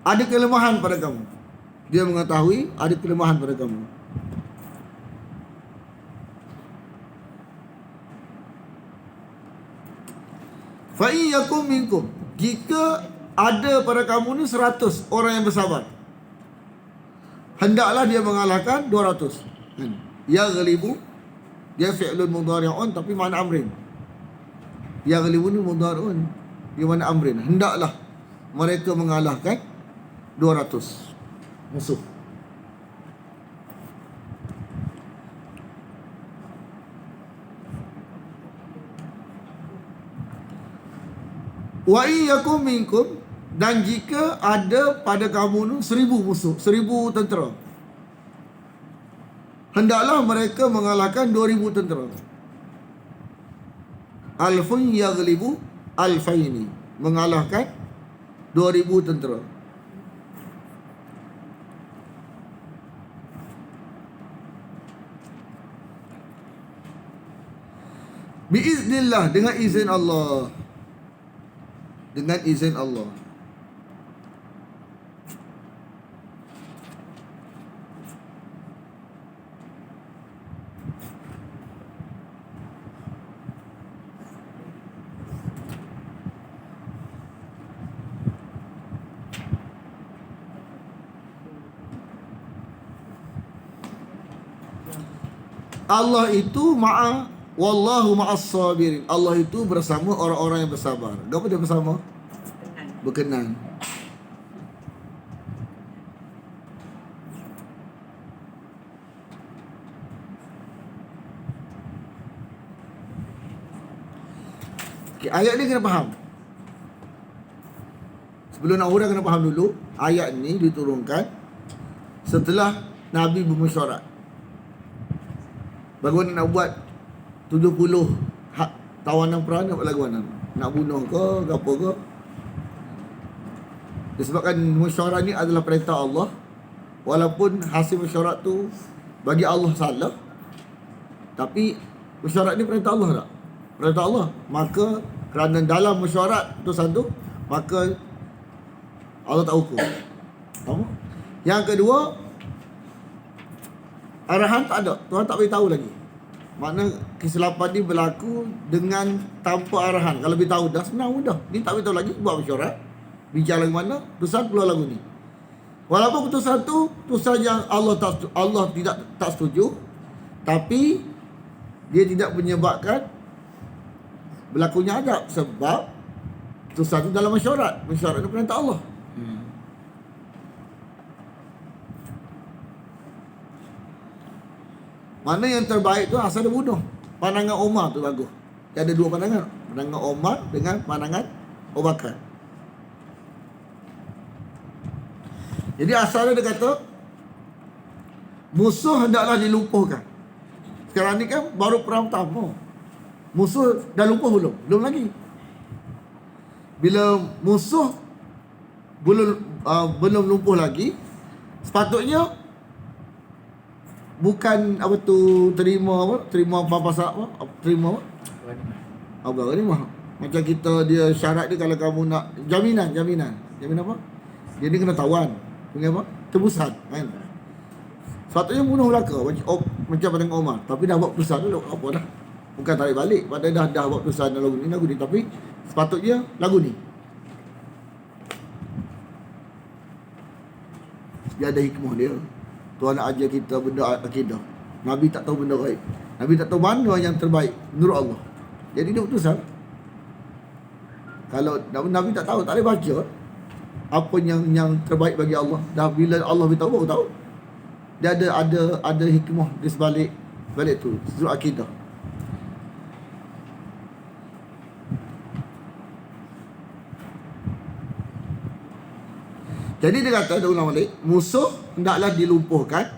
ada kelemahan pada kamu. Dia mengetahui ada kelemahan pada kamu. Fa iyyakum minkum, jika ada pada kamu ni 100 orang yang bersabar, hendaklah dia mengalahkan 200. Yaghlibu, dia fi'lun mudhari'un tapi makna amrin. Yaghlibu ni mudhari'un, dia makna amrin. Hendaklah mereka mengalahkan 200 musuh. Wa iyyakum minkum, dan jika ada pada kamu nu 1000 musuh, 1000 tentera, hendaklah mereka mengalahkan 2000 tentera. Alfun yaghlibu alfaini, mengalahkan 2000 tentera. Biiznillah, dengan izin Allah. Dengan izin Allah. Allah itu wallahu ma'as sabirin. Allah itu bersama orang-orang yang bersabar. Apa dia bersama? Berkenan. Okay, ayat ni kena faham. Sebelum nak huraikan, kena faham dulu. Ayat ni diturunkan setelah Nabi bermesyuarat. Bagaimana nak buat 70 hak tawanan perang, nak buat lagu mana? Nak bunuh ke apa ke? Disebabkan mesyuarat ni adalah perintah Allah. Walaupun hasil mesyuarat tu bagi Allah salah, tapi mesyuarat ni perintah Allah tak? Perintah Allah. Maka kerana dalam mesyuarat putusan tu, maka Allah tak hukum. Faham? Yang kedua, arahan tak ada. Tuhan tak beritahu lagi. Makna kesilapan ni berlaku dengan tanpa arahan. Kalau beritahu dah senang mudah. Ni tak beritahu lagi, buat mesyuarat, bincang lagu mana, putusan keluar lagu ni. Walaupun putusan tu putusan yang Allah tak setuju, tapi dia tidak menyebabkan berlakunya adab, sebab putusan tu dalam mesyuarat. Mesyuarat itu perintah Allah. Mana yang terbaik tu asal dia bunuh. Pandangan Umar tu bagus. Dia ada dua pandangan. Pandangan Umar dengan pandangan Abu Bakar. Jadi asalnya dia kata musuh hendaklah dilumpuhkan. Sekarang ni kan baru perang pertama. Musuh dah lumpuh belum? Belum lagi. Bila musuh belum lumpuh lagi, sepatutnya bukan terima apa-apa, terima apa ni mah. Macam kita dia syarat dia, kalau kamu nak jaminan apa? Dia ni kena tawan. Dengan apa? Tebusan kan. Sepatutnya bunuh belaka macam pada Omar, tapi dah buat tebusan dulu, apa dah. Bukan tarik balik, padahal dah buat tebusan lagu ni, tapi sepatutnya lagu ni. Dia ada hikmah dia. Tuhan nak ajar kita benda akidah. Nabi tak tahu benda gaib. Nabi tak tahu mana yang terbaik menurut Allah. Jadi dia putuskan. Kalau Nabi tak tahu, tak boleh baca apa yang terbaik bagi Allah. Dah bila Allah beritahu, baru tahu. Dia ada hikmah di sebalik tu, sudut akidah. Jadi dia kata, dia ulang balik, musuh hendaklah dilumpuhkan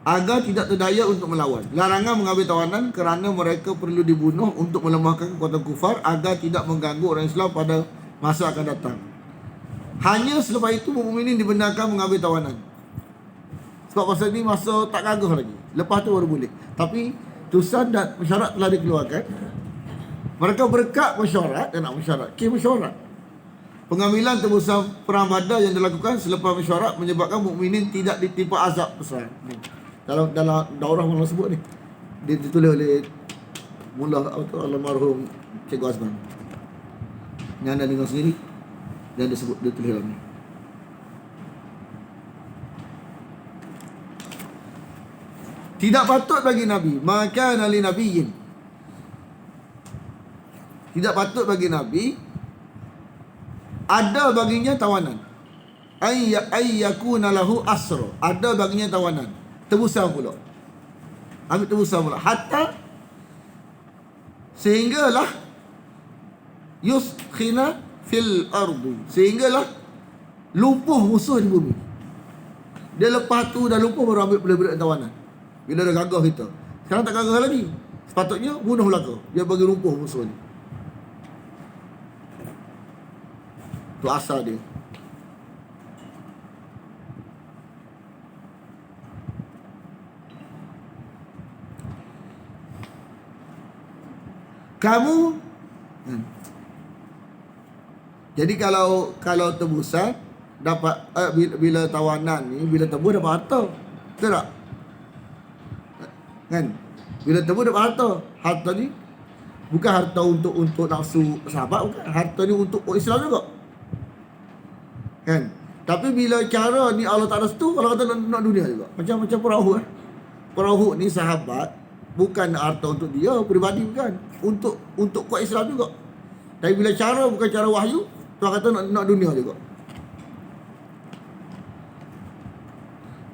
agar tidak terdaya untuk melawan. Larangan mengambil tawanan kerana mereka perlu dibunuh untuk melemahkan kekuatan kufar agar tidak mengganggu orang Islam pada masa akan datang. Hanya selepas itu mukminin dibenarkan mengambil tawanan. Sebab masa ni masa tak gagah lagi. Lepas tu baru boleh. Tapi tusan dan mesyuarat telah dikeluarkan. Mereka berkat mesyuarat dan nak mesyuarat. Mesyuarat. Pengambilan tebusan perang Badar yang dilakukan selepas mesyuarat menyebabkan mukminin tidak ditimpa azab besar. Dalam daurah yang sebut ni, dia ditulis oleh Mullah almarhum Cikgu Azman. Yang anda dengar sendiri, yang dia sebut, dia tulis dalam ni. Tidak patut bagi Nabi, maka nali nabiyyin. Tidak patut bagi Nabi ada baginya tawanan. Ayyakuna lahu asra. Ada baginya tawanan. Tebusan pula. Ambil tebusan pula. Hatta sehinggalah yuskhina fil ardi. Sehinggalah lumpuh musuh di bumi. Dia lepas tu dah lumpuh baru ambil budak-budak tawanan. Bila dah gagah kita. Sekarang tak gagah lagi. Sepatutnya bunuh belaka. Dia bagi lumpuh musuh ni. Itu asal dia. Kamu jadi kalau tebusan dapat bila tawanan ni, bila tebus dapat harta. Betul tak? Kan? Bila tebus dapat harta. Harta ni bukan harta untuk nafsu sahabat, bukan. Harta ni untuk Islam juga. Kan? Tapi bila cara ni Allah tak restu, kalau kata nak dunia juga. Macam perahu Perahu ni sahabat, bukan harta untuk dia peribadi, bukan. Untuk kuat Islam juga. Tapi bila cara bukan cara wahyu, Tuhan kata nak dunia juga.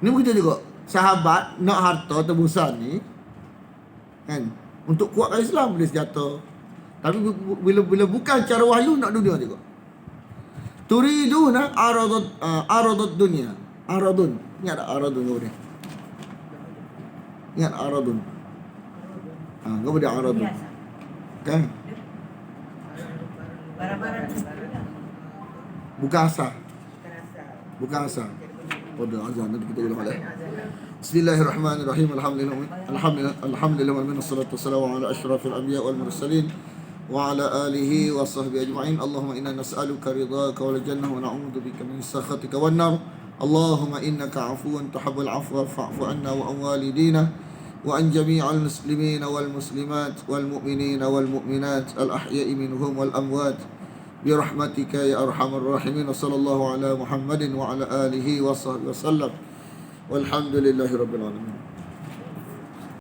Ni begitu juga. Sahabat nak harta tebusan ni, kan, untuk kuatkan Islam, boleh senjata. Tapi bila bukan cara wahyu, nak dunia juga. Turiduna aradud dunia. Aradun. Ingat tak aradun kau dia? Ingat aradun. Kau dia aradun. Biasa. Kan? Barang-barang Bukan asa. Bukan asa. Pada azan nanti kita ulang balik. Bismillahirrahmanirrahim. Alhamdulillah wal minna salatu wassalamu ala asyrafil anbiya wal mursalin wa ala alihi wa sahbihi ajma'in. Allahumma inna nas'aluka ridhaka wal jannah wa na'udzu bika min sakhatika wan nar. Allahumma innaka 'afuwun tuhibbul 'afwa fa'fu 'anna wa an walidina wa an jami'al muslimina wal muslimat wal mu'minina wal mu'minat al ahya'i minhum wal amwat برحمتك يا أرحم الراحمين وصلى الله على محمد وعلى آله وصحبه وسلم والحمد لله رب العالمين.